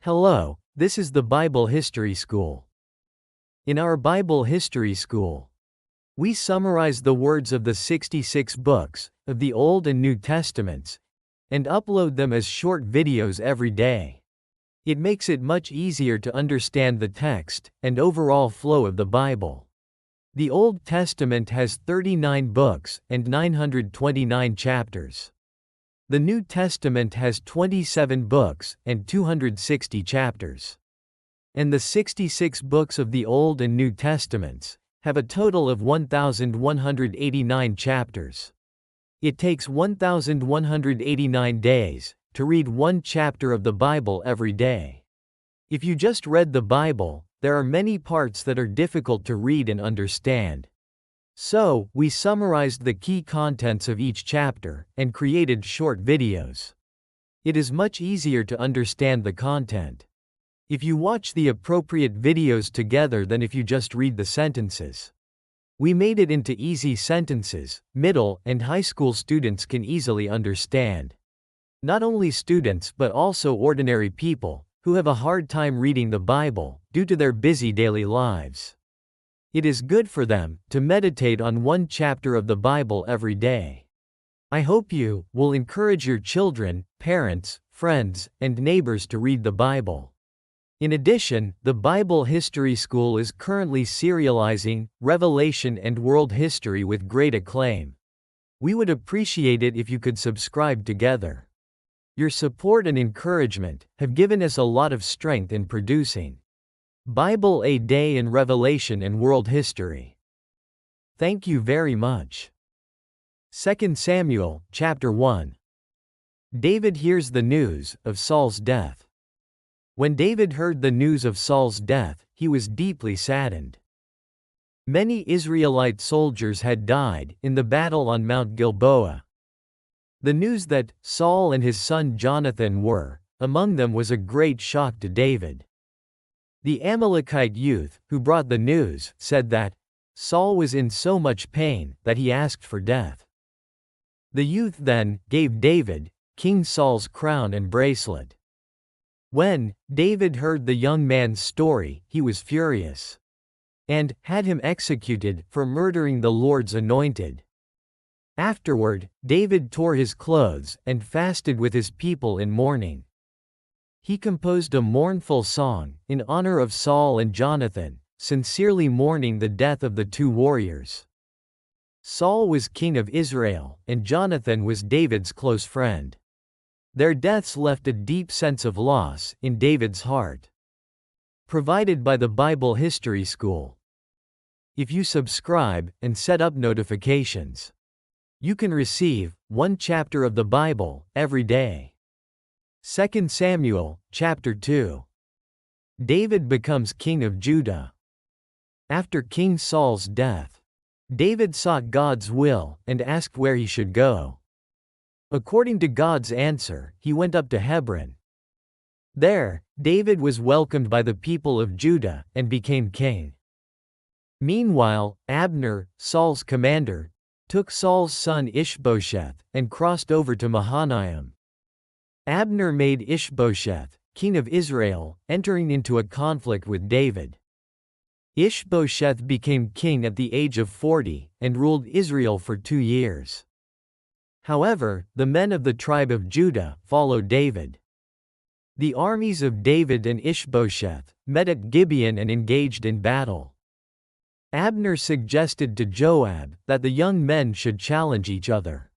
Hello, this is the Bible History School. In our Bible History School, we summarize the words of the 66 books of the Old and New Testaments and upload them as short videos every day. It makes it much easier to understand the text and overall flow of the Bible. The Old Testament has 39 books and 929 chapters. The New Testament has 27 books and 260 chapters. And the 66 books of the Old and New Testaments have a total of 1,189 chapters. It takes 1,189 days to read one chapter of the Bible every day. If you just read the Bible, there are many parts that are difficult to read and understand. So, we summarized the key contents of each chapter and created short videos. It is much easier to understand the content if you watch the appropriate videos together than if you just read the sentences. We made it into easy sentences, middle and high school students can easily understand. Not only students but also ordinary people who have a hard time reading the Bible due to their busy daily lives. It is good for them to meditate on one chapter of the Bible every day. I hope you will encourage your children, parents, friends, and neighbors to read the Bible. In addition, the Bible History School is currently serializing Revelation and World History with great acclaim. We would appreciate it if you could subscribe together. Your support and encouragement have given us a lot of strength in producing Bible a Day in Revelation and World History. Thank you very much. 2 Samuel, chapter 1. David hears the news of Saul's death. When David heard the news of Saul's death, he was deeply saddened. Many Israelite soldiers had died in the battle on Mount Gilboa. The news that Saul and his son Jonathan were among them was a great shock to David. The Amalekite youth who brought the news said that Saul was in so much pain that he asked for death. The youth then gave David King Saul's crown and bracelet. When David heard the young man's story, he was furious and had him executed for murdering the Lord's anointed. Afterward, David tore his clothes and fasted with his people in mourning. He composed a mournful song in honor of Saul and Jonathan, sincerely mourning the death of the two warriors. Saul was king of Israel, and Jonathan was David's close friend. Their deaths left a deep sense of loss in David's heart. Provided by the Bible History School. If you subscribe and set up notifications, you can receive one chapter of the Bible every day. 2 Samuel, chapter 2. David becomes king of Judah. After King Saul's death, David sought God's will and asked where he should go. According to God's answer, he went up to Hebron. There, David was welcomed by the people of Judah and became king. Meanwhile, Abner, Saul's commander, took Saul's son Ishbosheth and crossed over to Mahanaim. Abner made Ishbosheth king of Israel, entering into a conflict with David. Ishbosheth became king at the age of 40 and ruled Israel for 2 years. However, the men of the tribe of Judah followed David. The armies of David and Ishbosheth met at Gibeon and engaged in battle. Abner suggested to Joab that the young men should challenge each other.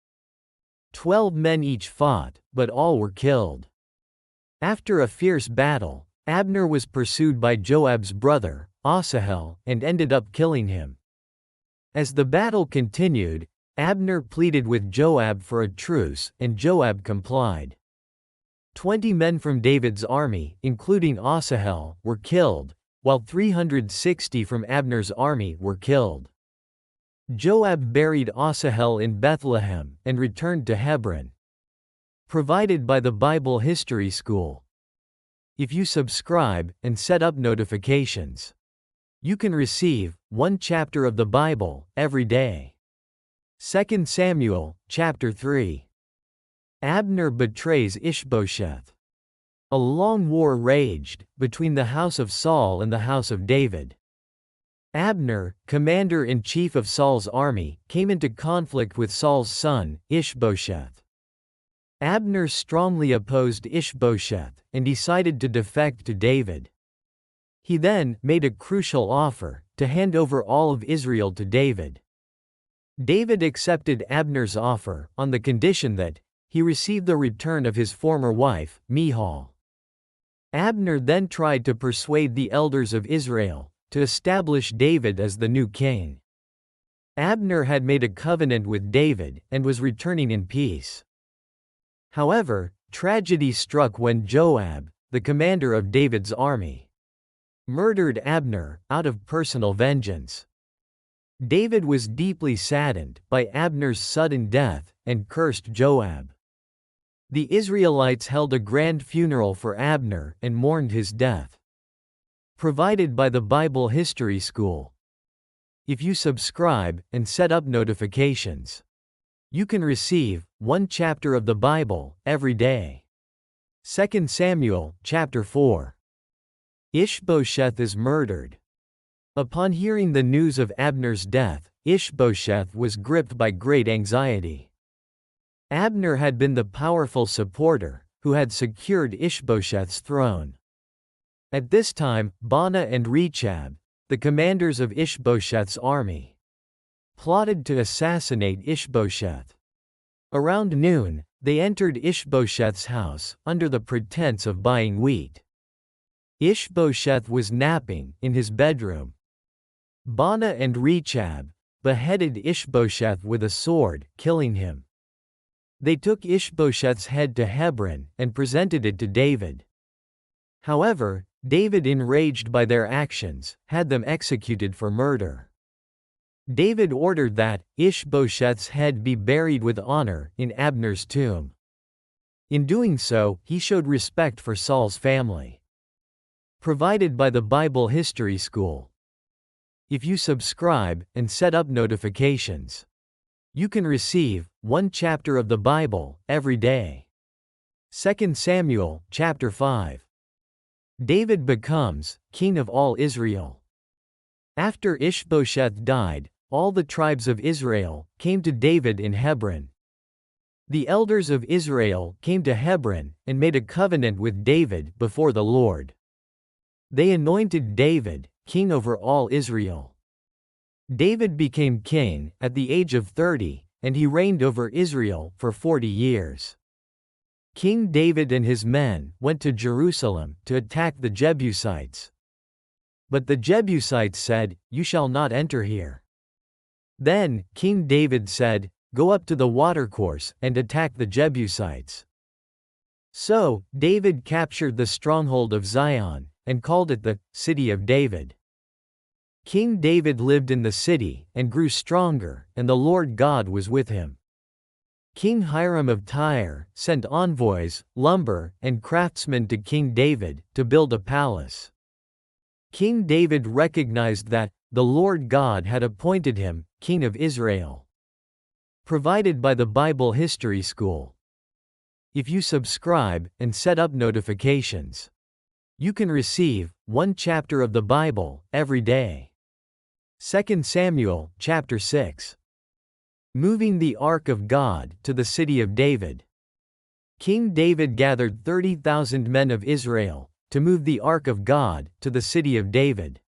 12 men each fought, but all were killed. After a fierce battle, Abner was pursued by Joab's brother, Asahel, and ended up killing him. As the battle continued, Abner pleaded with Joab for a truce, and Joab complied. 20 men from David's army, including Asahel, were killed, while 360 from Abner's army were killed. Joab buried Asahel in Bethlehem and returned to Hebron. Provided by the Bible History School. If you subscribe and set up notifications, you can receive one chapter of the Bible every day. 2 Samuel, chapter 3. Abner betrays Ishbosheth. A long war raged between the house of Saul and the house of David. Abner, commander-in-chief of Saul's army, came into conflict with Saul's son, Ishbosheth. Abner strongly opposed Ishbosheth and decided to defect to David. He then made a crucial offer to hand over all of Israel to David. David accepted Abner's offer on the condition that he received the return of his former wife, Michal. Abner then tried to persuade the elders of Israel to establish David as the new king. Abner had made a covenant with David and was returning in peace. However, tragedy struck when Joab, the commander of David's army, murdered Abner out of personal vengeance. David was deeply saddened by Abner's sudden death and cursed Joab. The Israelites held a grand funeral for Abner and mourned his death. Provided by the Bible History School. If you subscribe and set up notifications, you can receive one chapter of the Bible every day. 2 Samuel, chapter 4. Ishbosheth is murdered. Upon hearing the news of Abner's death, Ishbosheth was gripped by great anxiety. Abner had been the powerful supporter who had secured Ishbosheth's throne. At this time, Baanah and Rechab, the commanders of Ishbosheth's army, plotted to assassinate Ishbosheth. Around noon, they entered Ishbosheth's house under the pretense of buying wheat. Ishbosheth was napping in his bedroom. Baanah and Rechab beheaded Ishbosheth with a sword, killing him. They took Ishbosheth's head to Hebron and presented it to David. However, David, enraged by their actions, had them executed for murder. David ordered that Ishbosheth's head be buried with honor in Abner's tomb. In doing so, he showed respect for Saul's family. Provided by the Bible History School. If you subscribe and set up notifications, you can receive one chapter of the Bible every day. 2 Samuel, chapter 5. David becomes king of all Israel. After Ishbosheth died, all the tribes of Israel came to David in Hebron. The elders of Israel came to Hebron and made a covenant with David before the Lord. They anointed David king over all Israel. David became king at the age of 30, and he reigned over Israel for 40 years. King David and his men went to Jerusalem to attack the Jebusites. But the Jebusites said, "You shall not enter here." Then, King David said, "Go up to the watercourse and attack the Jebusites." So, David captured the stronghold of Zion and called it the City of David. King David lived in the city and grew stronger, and the Lord God was with him. King Hiram of Tyre sent envoys, lumber, and craftsmen to King David to build a palace. King David recognized that the Lord God had appointed him king of Israel. Provided by the Bible History School. If you subscribe and set up notifications, you can receive one chapter of the Bible every day. 2 Samuel, chapter 6. Moving the Ark of God to the city of David. King David gathered 30,000 men of Israel to move the Ark of God to the city of David.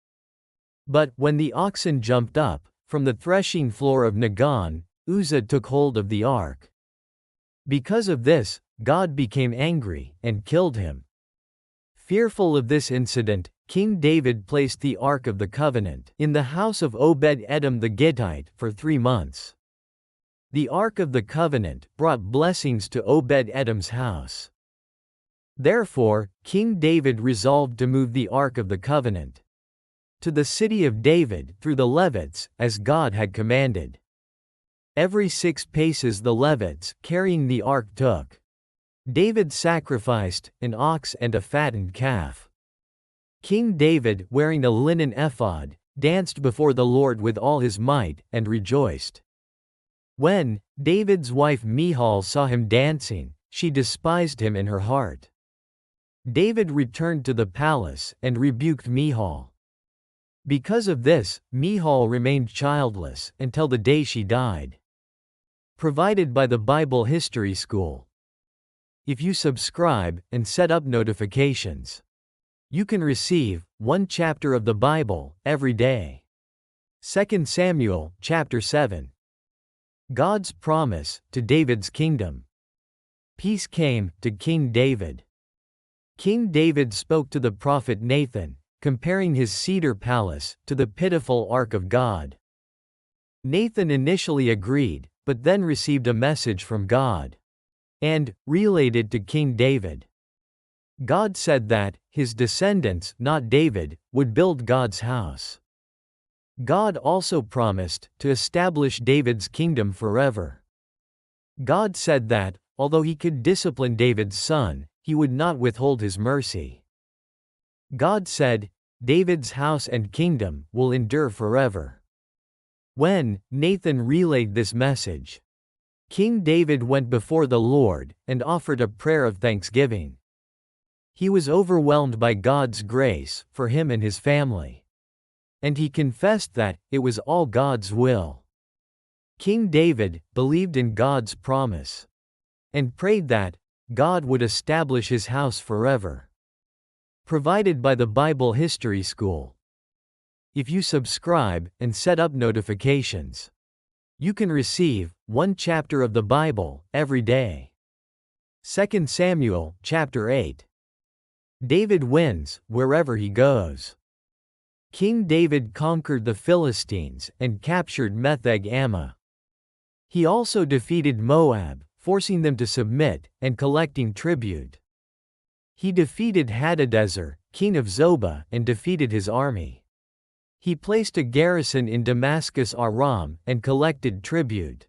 But when the oxen jumped up from the threshing floor of Nagon, Uzzah took hold of the ark. Because of this, God became angry and killed him. Fearful of this incident, King David placed the Ark of the Covenant in the house of Obed-Edom the Gittite for 3 months. The Ark of the Covenant brought blessings to Obed-Edom's house. Therefore, King David resolved to move the Ark of the Covenant to the city of David through the Levites, as God had commanded. Every 6 paces the Levites carrying the ark took. David sacrificed an ox and a fattened calf. King David, wearing a linen ephod, danced before the Lord with all his might, and rejoiced. When David's wife Michal saw him dancing, she despised him in her heart. David returned to the palace and rebuked Michal. Because of this, Michal remained childless until the day she died. Provided by the Bible History School. If you subscribe and set up notifications, you can receive one chapter of the Bible every day. 2 Samuel chapter 7. God's promise to David's kingdom. Peace came to King David. King David spoke to the prophet Nathan, comparing his cedar palace to the pitiful ark of God. Nathan initially agreed, but then received a message from God and relayed it to King David. God said that his descendants, not David, would build God's house. God also promised to establish David's kingdom forever. God said that, although he could discipline David's son, he would not withhold his mercy. God said, David's house and kingdom will endure forever. When Nathan relayed this message, King David went before the Lord and offered a prayer of thanksgiving. He was overwhelmed by God's grace for him and his family. And he confessed that it was all God's will. King David believed in God's promise and prayed that God would establish his house forever. Provided by the Bible History School. If you subscribe and set up notifications, you can receive one chapter of the Bible every day. 2 Samuel chapter 8. David wins wherever he goes. King David conquered the Philistines and captured Metheg-Ammah. He also defeated Moab, forcing them to submit and collecting tribute. He defeated Hadadezer, king of Zobah, and defeated his army. He placed a garrison in Damascus Aram and collected tribute.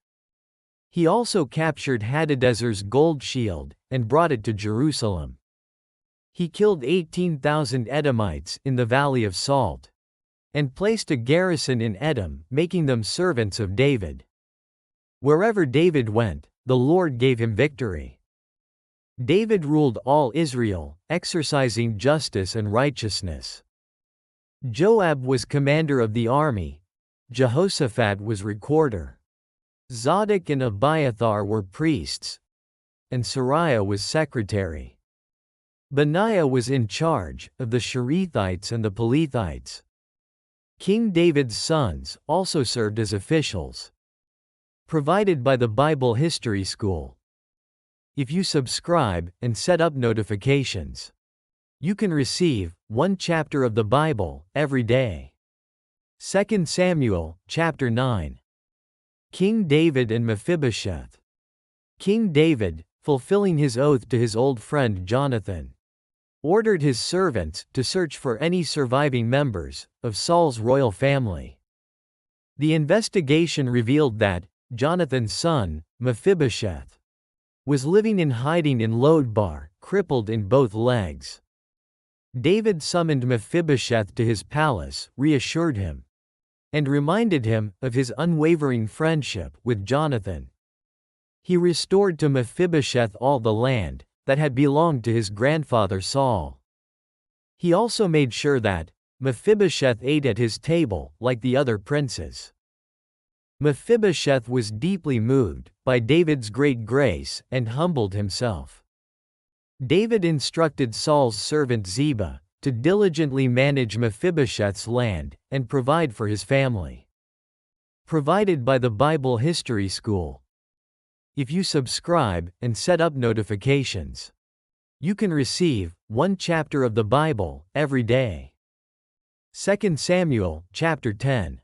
He also captured Hadadezer's gold shield and brought it to Jerusalem. He killed 18,000 Edomites in the Valley of Salt and placed a garrison in Edom, making them servants of David. Wherever David went, the Lord gave him victory. David ruled all Israel, exercising justice and righteousness. Joab was commander of the army. Jehoshaphat was recorder. Zadok and Abiathar were priests. And Sariah was secretary. Benaiah was in charge of the Sherethites and the Pelethites. King David's sons also served as officials. Provided by the Bible History School. If you subscribe and set up notifications, you can receive one chapter of the Bible every day. 2 Samuel chapter 9. King David and Mephibosheth. King David, fulfilling his oath to his old friend Jonathan, ordered his servants to search for any surviving members of Saul's royal family. The investigation revealed that Jonathan's son, Mephibosheth, was living in hiding in Lodebar, crippled in both legs. David summoned Mephibosheth to his palace, reassured him, and reminded him of his unwavering friendship with Jonathan. He restored to Mephibosheth all the land that had belonged to his grandfather Saul. He also made sure that Mephibosheth ate at his table like the other princes. Mephibosheth was deeply moved by David's great grace and humbled himself. David instructed Saul's servant Ziba to diligently manage Mephibosheth's land and provide for his family. Provided by the Bible History School. If you subscribe and set up notifications, you can receive one chapter of the Bible every day. 2 Samuel chapter 10.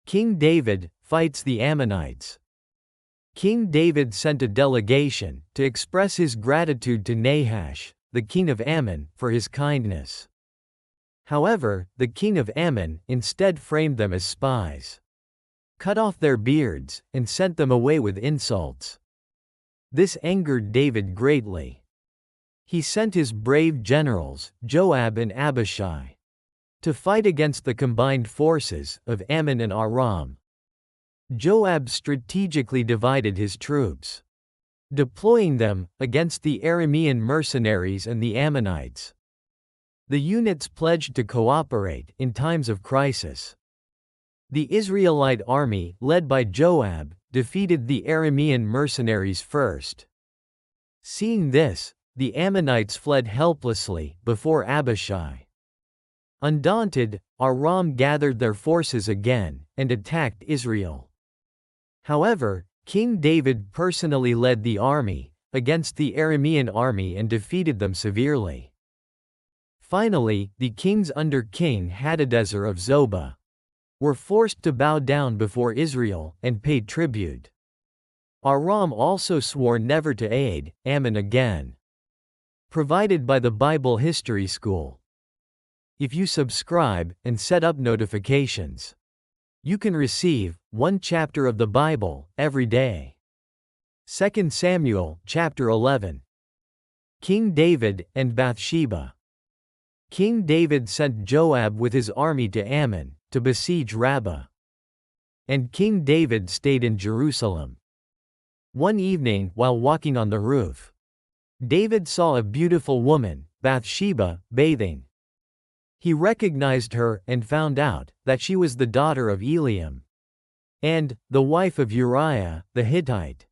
King David fights the Ammonites. King David sent a delegation to express his gratitude to Nahash, the king of Ammon, for his kindness. However, the king of Ammon instead framed them as spies, cut off their beards, and sent them away with insults. This angered David greatly. He sent his brave generals, Joab and Abishai, to fight against the combined forces of Ammon and Aram. Joab strategically divided his troops. deploying them against the Aramean mercenaries and the Ammonites. The units pledged to cooperate in times of crisis. The Israelite army, led by Joab, defeated the Aramean mercenaries first. Seeing this, the Ammonites fled helplessly before Abishai. Undaunted, Aram gathered their forces again and attacked Israel. However, King David personally led the army against the Aramean army and defeated them severely. Finally, the kings under King Hadadezer of Zobah were forced to bow down before Israel and pay tribute. Aram also swore never to aid Ammon again. Provided by the Bible History School. If you subscribe and set up notifications, you can receive one chapter of the Bible every day. 2 Samuel chapter 11. King David and Bathsheba. King David sent Joab with his army to Ammon to besiege Rabbah. And King David stayed in Jerusalem. One evening, while walking on the roof, David saw a beautiful woman, Bathsheba, bathing. He recognized her and found out that she was the daughter of Eliam and the wife of Uriah, the Hittite.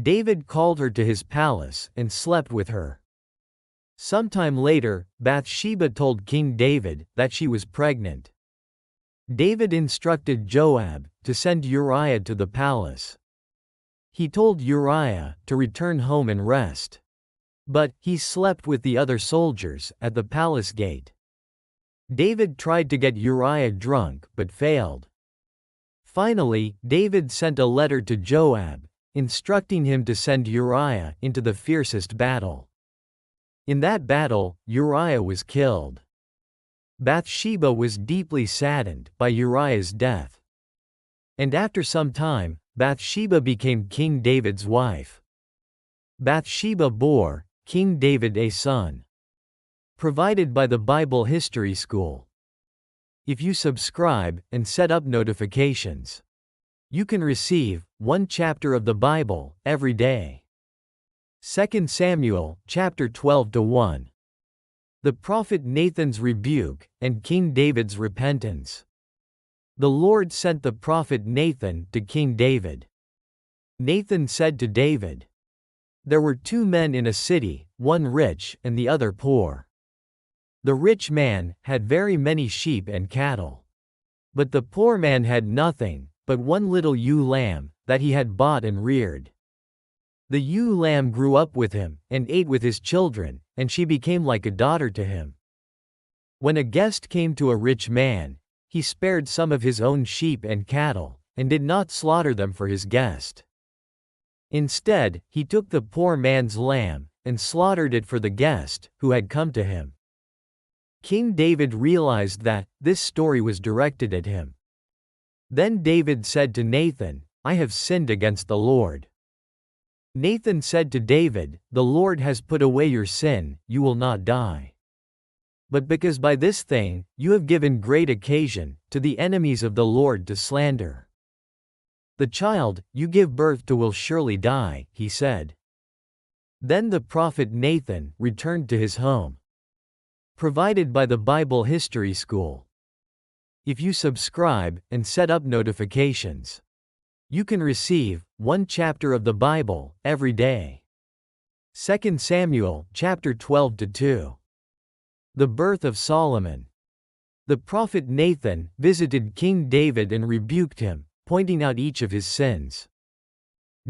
David called her to his palace and slept with her. Sometime later, Bathsheba told King David that she was pregnant. David instructed Joab to send Uriah to the palace. He told Uriah to return home and rest. But he slept with the other soldiers at the palace gate. David tried to get Uriah drunk but failed. Finally, David sent a letter to Joab, instructing him to send Uriah into the fiercest battle. In that battle, Uriah was killed. Bathsheba was deeply saddened by Uriah's death. And after some time, Bathsheba became King David's wife. Bathsheba bore King David a son. Provided by the Bible History School. If you subscribe and set up notifications, you can receive one chapter of the Bible every day. 2 Samuel chapter 12-1. The prophet Nathan's rebuke and King David's repentance. The Lord sent the prophet Nathan to King David. Nathan said to David, "There were two men in a city, one rich and the other poor. The rich man had very many sheep and cattle. But the poor man had nothing but one little ewe lamb that he had bought and reared. The ewe lamb grew up with him and ate with his children, and she became like a daughter to him. When a guest came to a rich man, he spared some of his own sheep and cattle, and did not slaughter them for his guest. Instead, he took the poor man's lamb and slaughtered it for the guest who had come to him." King David realized that this story was directed at him. Then David said to Nathan, "I have sinned against the Lord." Nathan said to David, "The Lord has put away your sin, you will not die. But because by this thing you have given great occasion to the enemies of the Lord to slander. The child you give birth to will surely die," he said. Then the prophet Nathan returned to his home. Provided by the Bible History School. If you subscribe and set up notifications, you can receive one chapter of the Bible every day. 2 Samuel chapter 12-2. The birth of Solomon. The prophet Nathan visited King David and rebuked him, pointing out each of his sins.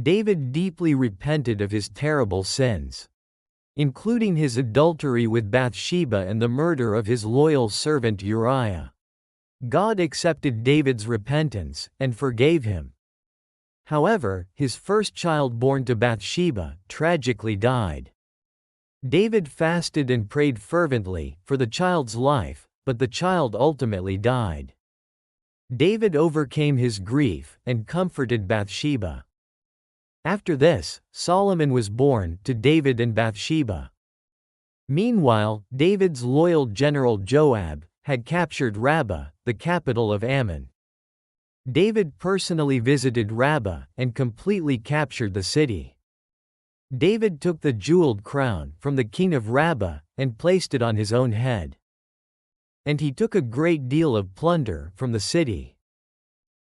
David deeply repented of his terrible sins, including his adultery with Bathsheba and the murder of his loyal servant Uriah. God accepted David's repentance and forgave him. However, his first child born to Bathsheba tragically died. David fasted and prayed fervently for the child's life, but the child ultimately died. David overcame his grief and comforted Bathsheba. After this, Solomon was born to David and Bathsheba. Meanwhile, David's loyal general Joab had captured Rabbah, the capital of Ammon. David personally visited Rabbah and completely captured the city. David took the jeweled crown from the king of Rabbah and placed it on his own head. And he took a great deal of plunder from the city.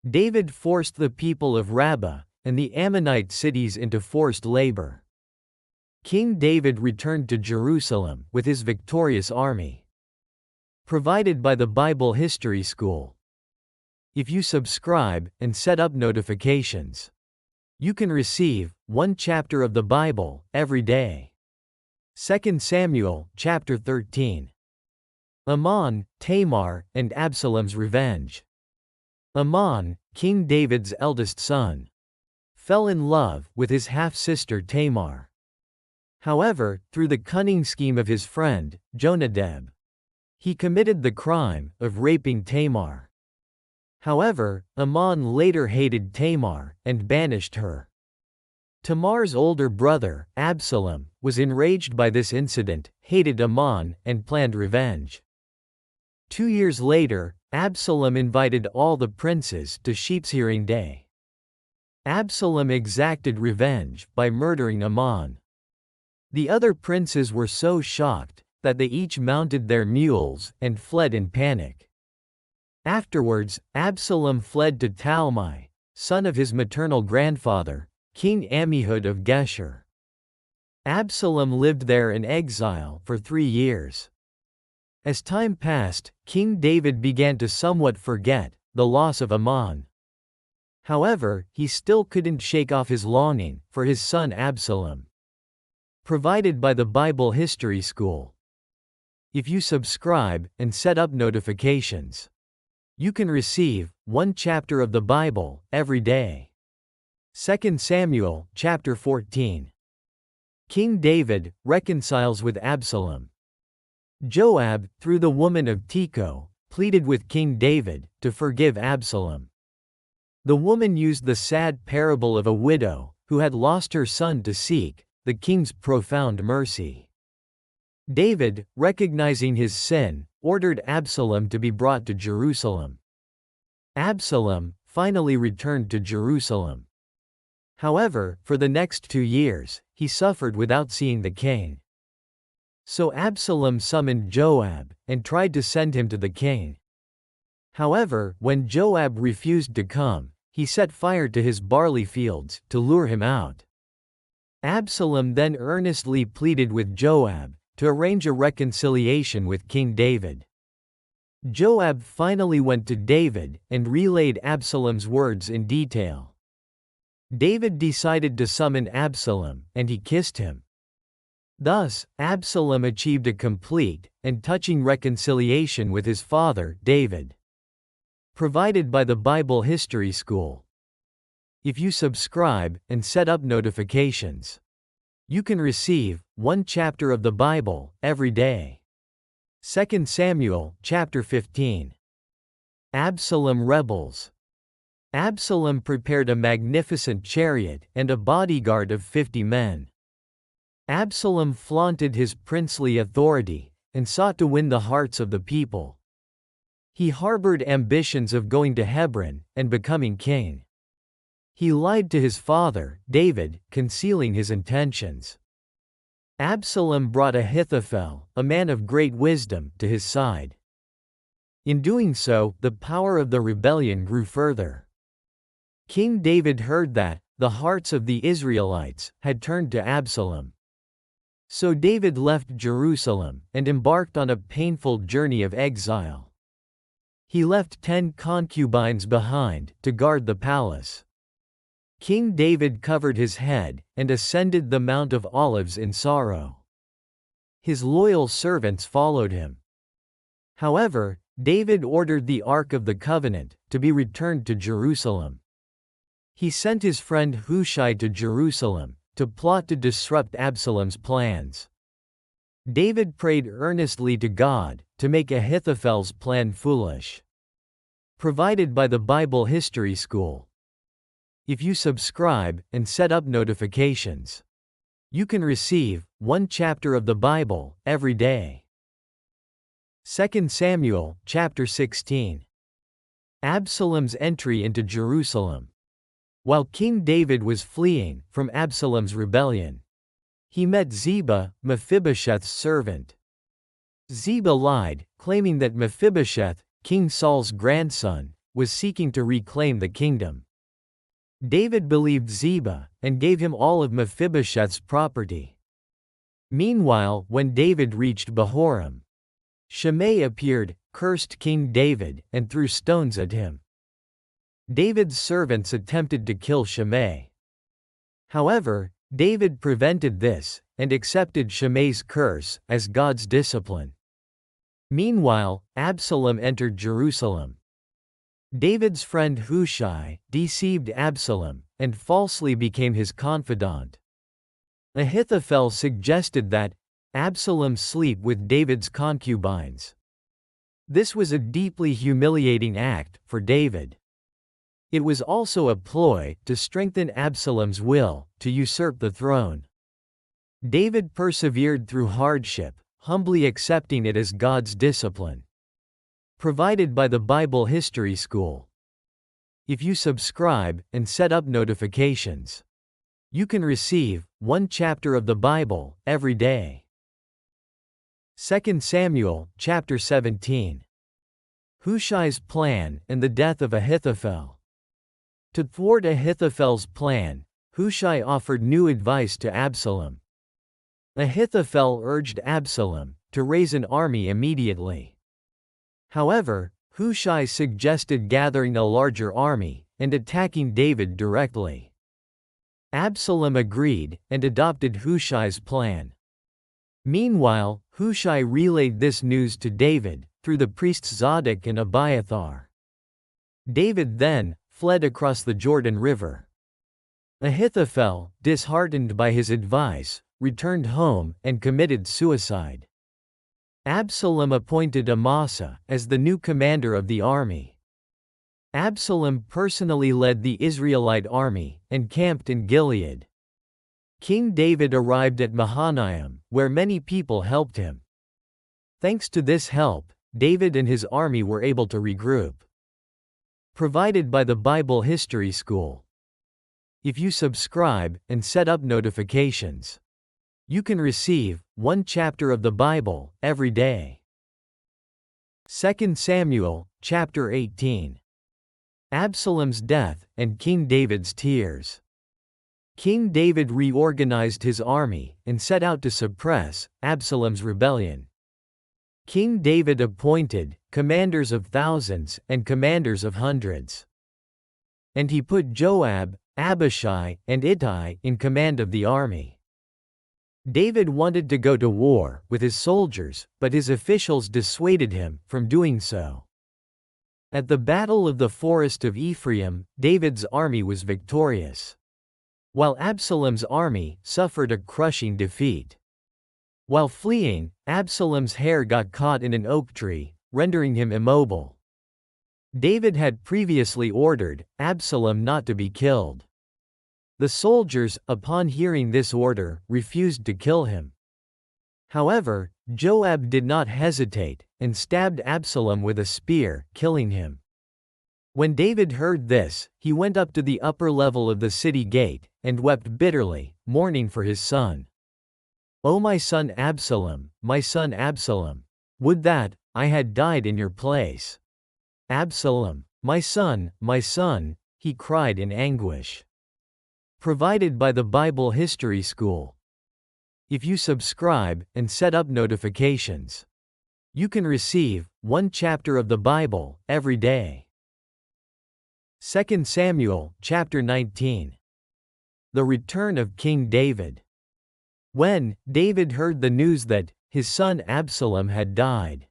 David forced the people of Rabbah and the Ammonite cities into forced labor. King David returned to Jerusalem with his victorious army. Provided by the Bible History School. If you subscribe and set up notifications, you can receive one chapter of the Bible every day. 2 Samuel chapter 13. Amnon, Tamar, and Absalom's revenge. Amnon, King David's eldest son, fell in love with his half-sister Tamar. However, through the cunning scheme of his friend, Jonadab, he committed the crime of raping Tamar. However, Amnon later hated Tamar and banished her. Tamar's older brother, Absalom, was enraged by this incident, hated Amnon, and planned revenge. 2 years later, Absalom invited all the princes to sheep-shearing day. Absalom exacted revenge by murdering Amnon. The other princes were so shocked that they each mounted their mules and fled in panic. Afterwards, Absalom fled to Talmai, son of his maternal grandfather, King Ammihud of Geshur. Absalom lived there in exile for 3 years. As time passed, King David began to somewhat forget the loss of Amnon. However, he still couldn't shake off his longing for his son Absalom. Provided by the Bible History School. If you subscribe and set up notifications, you can receive one chapter of the Bible every day. 2 Samuel chapter 14. King David reconciles with Absalom. Joab, through the woman of Tekoa, pleaded with King David to forgive Absalom. The woman used the sad parable of a widow who had lost her son to seek the king's profound mercy. David, recognizing his sin, ordered Absalom to be brought to Jerusalem. Absalom finally returned to Jerusalem. However, for the next 2 years, he suffered without seeing the king. So Absalom summoned Joab and tried to send him to the king. However, when Joab refused to come, he set fire to his barley fields to lure him out. Absalom then earnestly pleaded with Joab to arrange a reconciliation with King David. Joab finally went to David and relayed Absalom's words in detail. David decided to summon Absalom, and he kissed him. Thus, Absalom achieved a complete and touching reconciliation with his father, David. Provided by the Bible History School. If you subscribe and set up notifications, you can receive one chapter of the Bible every day. 2 Samuel chapter 15. Absalom rebels. Absalom prepared a magnificent chariot and a bodyguard of 50 men. Absalom flaunted his princely authority and sought to win the hearts of the people. He harbored ambitions of going to Hebron and becoming king. He lied to his father, David, concealing his intentions. Absalom brought Ahithophel, a man of great wisdom, to his side. In doing so, the power of the rebellion grew further. King David heard that the hearts of the Israelites had turned to Absalom. So David left Jerusalem and embarked on a painful journey of exile. He left 10 concubines behind to guard the palace. King David covered his head and ascended the Mount of Olives in sorrow. His loyal servants followed him. However, David ordered the Ark of the Covenant to be returned to Jerusalem. He sent his friend Hushai to Jerusalem to plot to disrupt Absalom's plans. David prayed earnestly to God to make Ahithophel's plan foolish. Provided by the Bible History School. If you subscribe and set up notifications, you can receive one chapter of the Bible every day. 2 Samuel chapter 16. Absalom's entry into Jerusalem. While King David was fleeing from Absalom's rebellion, He met Ziba, Mephibosheth's servant. Ziba lied, claiming that Mephibosheth, King Saul's grandson, was seeking to reclaim the kingdom. David believed Ziba, and gave him all of Mephibosheth's property. Meanwhile, when David reached Bahurim, Shimei appeared, cursed King David, and threw stones at him. David's servants attempted to kill Shimei. However, David prevented this, and accepted Shimei's curse as God's discipline. Meanwhile, Absalom entered Jerusalem. David's friend Hushai deceived Absalom, and falsely became his confidant. Ahithophel suggested that Absalom sleep with David's concubines. This was a deeply humiliating act for David. It was also a ploy to strengthen Absalom's will to usurp the throne. David persevered through hardship, humbly accepting it as God's discipline. Provided by the Bible History School. If you subscribe and set up notifications, you can receive one chapter of the Bible every day. 2 Samuel, chapter 17. Hushai's plan and the death of Ahithophel. To thwart Ahithophel's plan, Hushai offered new advice to Absalom. Ahithophel urged Absalom to raise an army immediately. However, Hushai suggested gathering a larger army and attacking David directly. Absalom agreed and adopted Hushai's plan. Meanwhile, Hushai relayed this news to David through the priests Zadok and Abiathar. David then fled across the Jordan River. Ahithophel, disheartened by his advice, returned home and committed suicide. Absalom appointed Amasa as the new commander of the army. Absalom personally led the Israelite army and camped in Gilead. King David arrived at Mahanaim, where many people helped him. Thanks to this help, David and his army were able to regroup. Provided by the Bible History School. If you subscribe and set up notifications, you can receive one chapter of the Bible every day. 2 Samuel, chapter 18. Absalom's death and King David's tears. King David reorganized his army and set out to suppress Absalom's rebellion. King David appointed commanders of thousands and commanders of hundreds. And he put Joab, Abishai, and Ittai in command of the army. David wanted to go to war with his soldiers, but his officials dissuaded him from doing so. At the Battle of the Forest of Ephraim, David's army was victorious, while Absalom's army suffered a crushing defeat. While fleeing, Absalom's hair got caught in an oak tree, rendering him immobile. David had previously ordered Absalom not to be killed. The soldiers, upon hearing this order, refused to kill him. However, Joab did not hesitate, and stabbed Absalom with a spear, killing him. When David heard this, he went up to the upper level of the city gate, and wept bitterly, mourning for his son. "O my son Absalom, would that I had died in your place. Absalom, my son," he cried in anguish. Provided by the Bible History School. If you subscribe and set up notifications, you can receive one chapter of the Bible every day. 2 Samuel, chapter 19. The return of King David. When David heard the news that his son Absalom had died,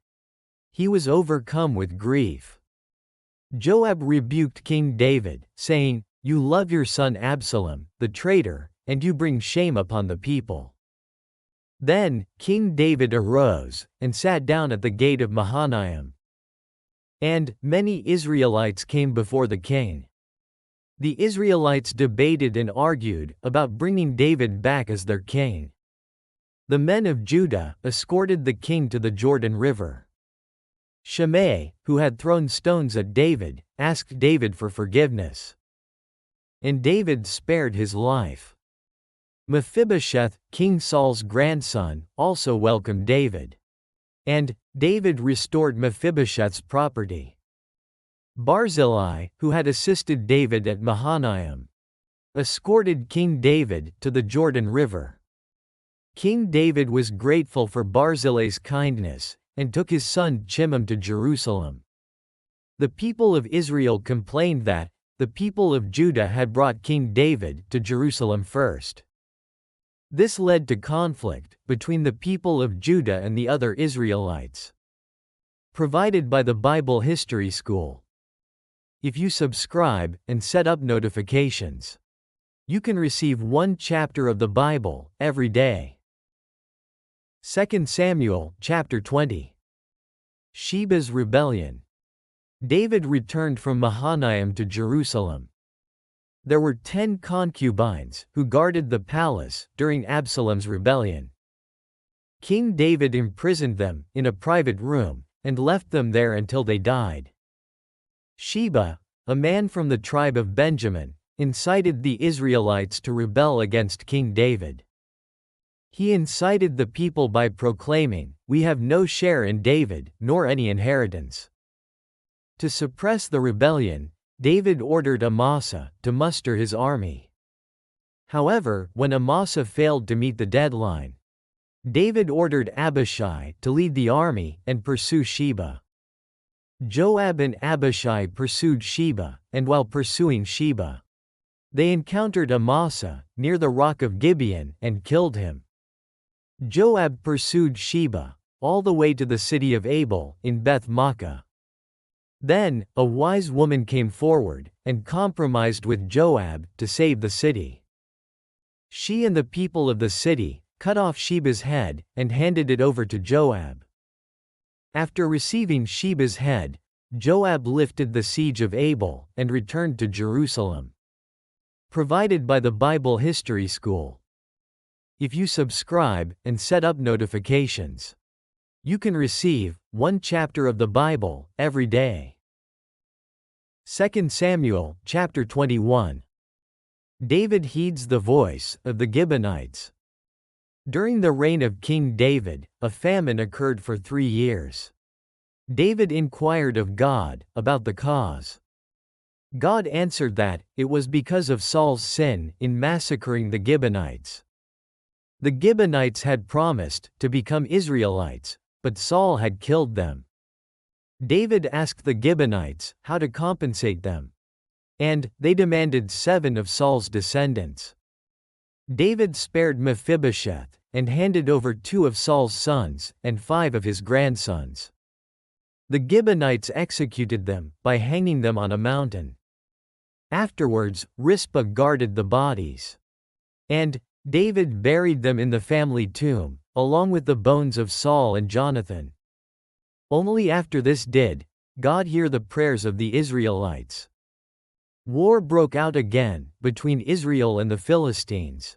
he was overcome with grief. Joab rebuked King David, saying, "You love your son Absalom, the traitor, and you bring shame upon the people." Then King David arose and sat down at the gate of Mahanaim. And many Israelites came before the king. The Israelites debated and argued about bringing David back as their king. The men of Judah escorted the king to the Jordan River. Shimei, who had thrown stones at David, asked David for forgiveness. And David spared his life. Mephibosheth, King Saul's grandson, also welcomed David. And David restored Mephibosheth's property. Barzillai, who had assisted David at Mahanaim, escorted King David to the Jordan River. King David was grateful for Barzillai's kindness, and took his son Chimham to Jerusalem. The people of Israel complained that the people of Judah had brought King David to Jerusalem first. This led to conflict between the people of Judah and the other Israelites. Provided by the Bible History School. If you subscribe and set up notifications, you can receive one chapter of the Bible every day. 2 Samuel chapter 20. Sheba's rebellion. David returned from Mahanaim to Jerusalem. There were 10 concubines who guarded the palace during Absalom's rebellion. King David imprisoned them in a private room and left them there until they died. Sheba, a man from the tribe of Benjamin, incited the Israelites to rebel against King David. He incited the people by proclaiming, "We have no share in David, nor any inheritance." To suppress the rebellion, David ordered Amasa to muster his army. However, when Amasa failed to meet the deadline, David ordered Abishai to lead the army and pursue Sheba. Joab and Abishai pursued Sheba, and while pursuing Sheba, they encountered Amasa near the rock of Gibeon and killed him. Joab pursued Sheba all the way to the city of Abel in Beth-Makkah. Then, a wise woman came forward and compromised with Joab to save the city. She and the people of the city cut off Sheba's head and handed it over to Joab. After receiving Sheba's head, Joab lifted the siege of Abel and returned to Jerusalem. Provided by the Bible History School. If you subscribe and set up notifications, you can receive one chapter of the Bible every day. 2 Samuel chapter 21. David heeds the voice of the Gibeonites. During the reign of King David, a famine occurred for 3 years. David inquired of God about the cause. God answered that it was because of Saul's sin in massacring the Gibeonites. The Gibeonites had promised to become Israelites, but Saul had killed them. David asked the Gibeonites how to compensate them, and they demanded 7 of Saul's descendants. David spared Mephibosheth and handed over 2 of Saul's sons and 5 of his grandsons. The Gibeonites executed them by hanging them on a mountain. Afterwards, Rizpah guarded the bodies, and David buried them in the family tomb, along with the bones of Saul and Jonathan. Only after this did God hear the prayers of the Israelites. War broke out again between Israel and the Philistines.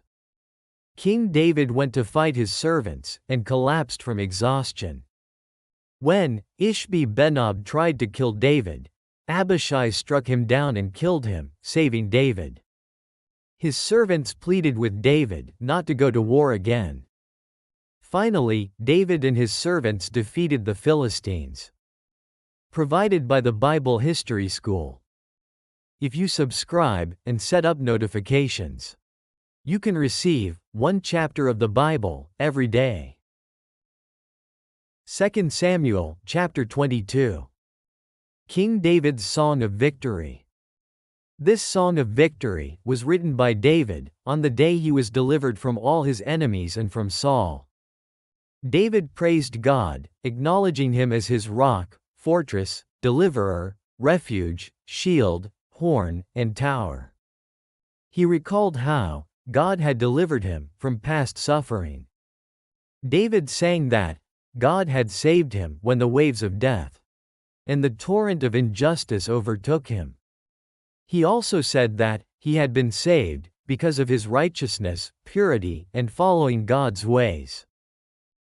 King David went to fight his servants and collapsed from exhaustion. When Ishbi-Benob tried to kill David, Abishai struck him down and killed him, saving David. His servants pleaded with David not to go to war again. Finally, David and his servants defeated the Philistines. Provided by the Bible History School. If you subscribe and set up notifications, you can receive one chapter of the Bible every day. 2 Samuel chapter 22. King David's Song of Victory. This song of victory was written by David on the day he was delivered from all his enemies and from Saul. David praised God, acknowledging him as his rock, fortress, deliverer, refuge, shield, horn, and tower. He recalled how God had delivered him from past suffering. David sang that God had saved him when the waves of death and the torrent of injustice overtook him. He also said that he had been saved because of his righteousness, purity, and following God's ways.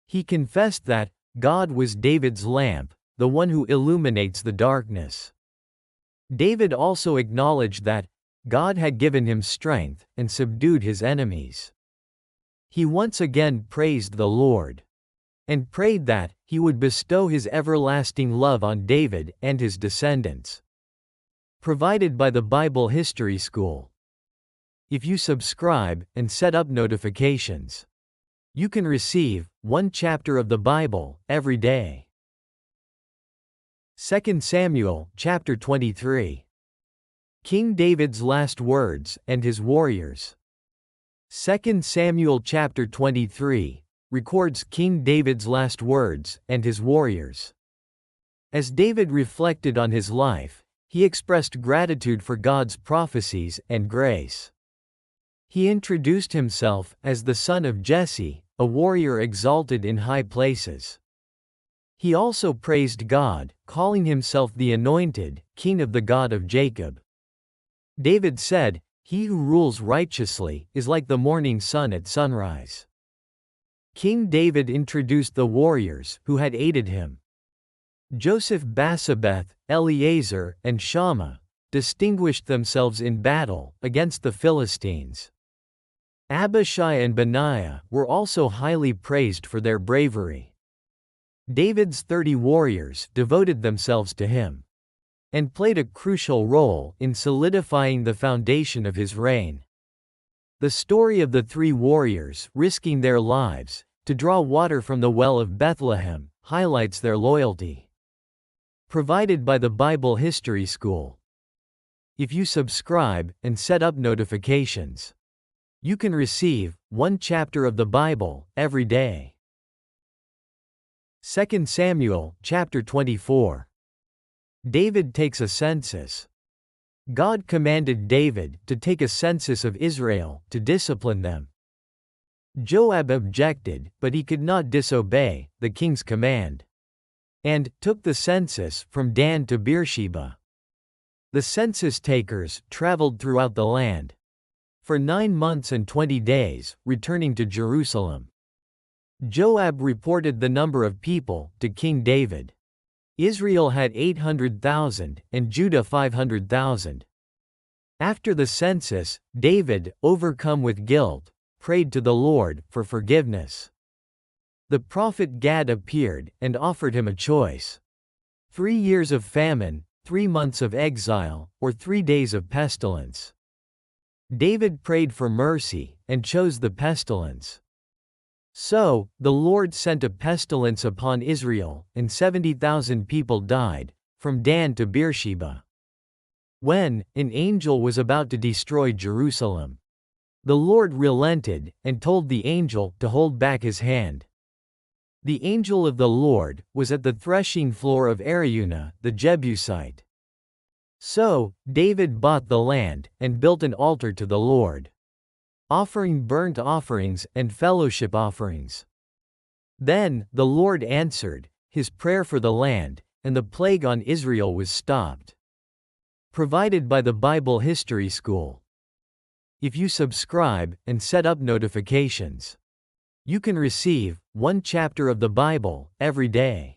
He confessed that God was David's lamp, the one who illuminates the darkness. David also acknowledged that God had given him strength and subdued his enemies. He once again praised the Lord and prayed that he would bestow his everlasting love on David and his descendants. Provided by the Bible History School. If you subscribe and set up notifications, you can receive one chapter of the Bible every day. 2 Samuel chapter 23. King David's last words and his warriors. 2 Samuel chapter 23 records King David's last words and his warriors. As David reflected on his life, he expressed gratitude for God's prophecies and grace. He introduced himself as the son of Jesse, a warrior exalted in high places. He also praised God, calling himself the Anointed, King of the God of Jacob. David said, "He who rules righteously is like the morning sun at sunrise." King David introduced the warriors who had aided him. Joseph-Basshebeth, Eleazar, and Shammah distinguished themselves in battle against the Philistines. Abishai and Benaiah were also highly praised for their bravery. David's 30 warriors devoted themselves to him and played a crucial role in solidifying the foundation of his reign. The story of the 3 warriors risking their lives to draw water from the well of Bethlehem highlights their loyalty. Provided by the Bible History School. If you subscribe and set up notifications, you can receive one chapter of the Bible every day. 2 Samuel chapter 24. David takes a census. God commanded David to take a census of Israel to discipline them. Joab objected, but he could not disobey the king's command, and took the census from Dan to Beersheba. The census takers traveled throughout the land for 9 months and 20 days, returning to Jerusalem. Joab reported the number of people to King David. Israel had 800,000 and Judah 500,000. After the census, David, overcome with guilt, prayed to the Lord for forgiveness. The prophet Gad appeared and offered him a choice: 3 years of famine, 3 months of exile, or 3 days of pestilence. David prayed for mercy and chose the pestilence. So, the Lord sent a pestilence upon Israel, and 70,000 people died, from Dan to Beersheba. When an angel was about to destroy Jerusalem, the Lord relented and told the angel to hold back his hand. The angel of the Lord was at the threshing floor of Araunah, the Jebusite. So, David bought the land and built an altar to the Lord, offering burnt offerings and fellowship offerings. Then, the Lord answered his prayer for the land, and the plague on Israel was stopped. Provided by the Bible History School. If you subscribe and set up notifications, you can receive one chapter of the Bible every day.